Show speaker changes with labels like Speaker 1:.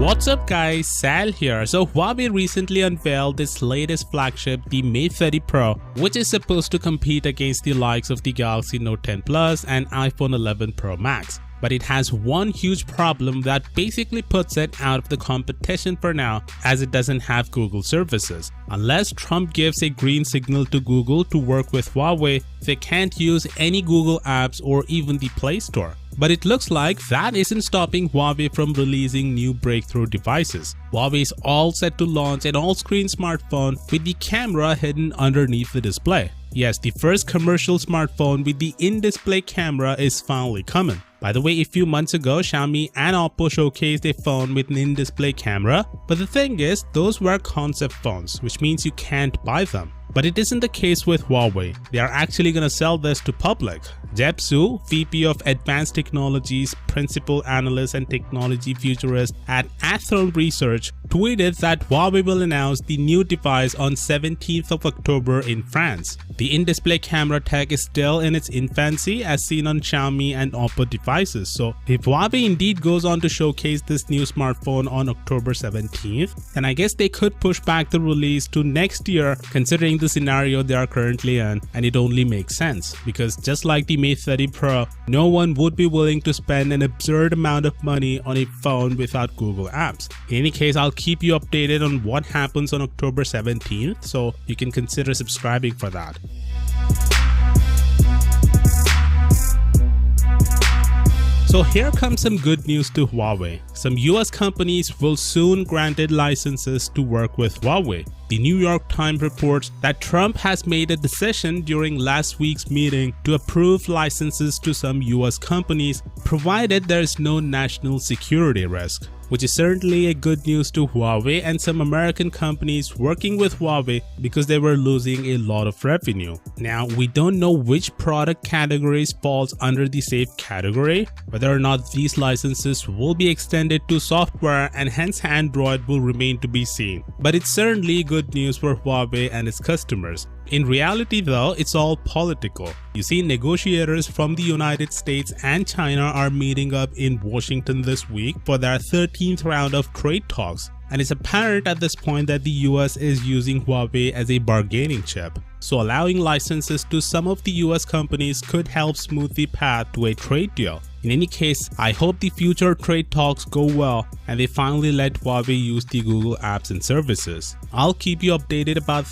Speaker 1: What's up guys, Sal here. So Huawei recently unveiled its latest flagship, the Mate 30 Pro, which is supposed to compete against the likes of the Galaxy Note 10 Plus and iPhone 11 Pro Max. But it has one huge problem that basically puts it out of the competition for now, as it doesn't have Google services. Unless Trump gives a green signal to Google to work with Huawei, they can't use any Google apps or even the Play Store. But it looks like that isn't stopping Huawei from releasing new breakthrough devices. Huawei is all set to launch an all-screen smartphone with the camera hidden underneath the display. Yes, the first commercial smartphone with the in-display camera is finally coming. By the way, a few months ago, Xiaomi and Oppo showcased a phone with an in-display camera, but the thing is, those were concept phones, which means you can't buy them. But it isn't the case with Huawei. They are actually gonna sell this to public. Jeb Su, VP of Advanced Technologies, Principal Analyst and Technology Futurist at Athron Research, tweeted that Huawei will announce the new device on 17th of October in France. The in-display camera tech is still in its infancy as seen on Xiaomi and Oppo devices. So if Huawei indeed goes on to showcase this new smartphone on October 17th, then I guess they could push back the release to next year considering the scenario they are currently in, and it only makes sense because just like the Mate 30 Pro, no one would be willing to spend an absurd amount of money on a phone without Google apps. In any case, I'll keep you updated on what happens on October 17th, so you can consider subscribing for that. So here comes some good news to Huawei. Some US companies will soon granted licenses to work with Huawei. The New York Times reports that Trump has made a decision during last week's meeting to approve licenses to some US companies, provided there is no national security risk, which is certainly a good news to Huawei and some American companies working with Huawei because they were losing a lot of revenue. Now, we don't know which product categories falls under the safe category, whether or not these licenses will be extended to software and hence Android will remain to be seen. But it's certainly good news for Huawei and its customers. In reality though, it's all political. You see, negotiators from the United States and China are meeting up in Washington this week for their 13th round of trade talks. And it's apparent at this point that the US is using Huawei as a bargaining chip. So allowing licenses to some of the US companies could help smooth the path to a trade deal. In any case, I hope the future trade talks go well and they finally let Huawei use the Google apps and services. I'll keep you updated about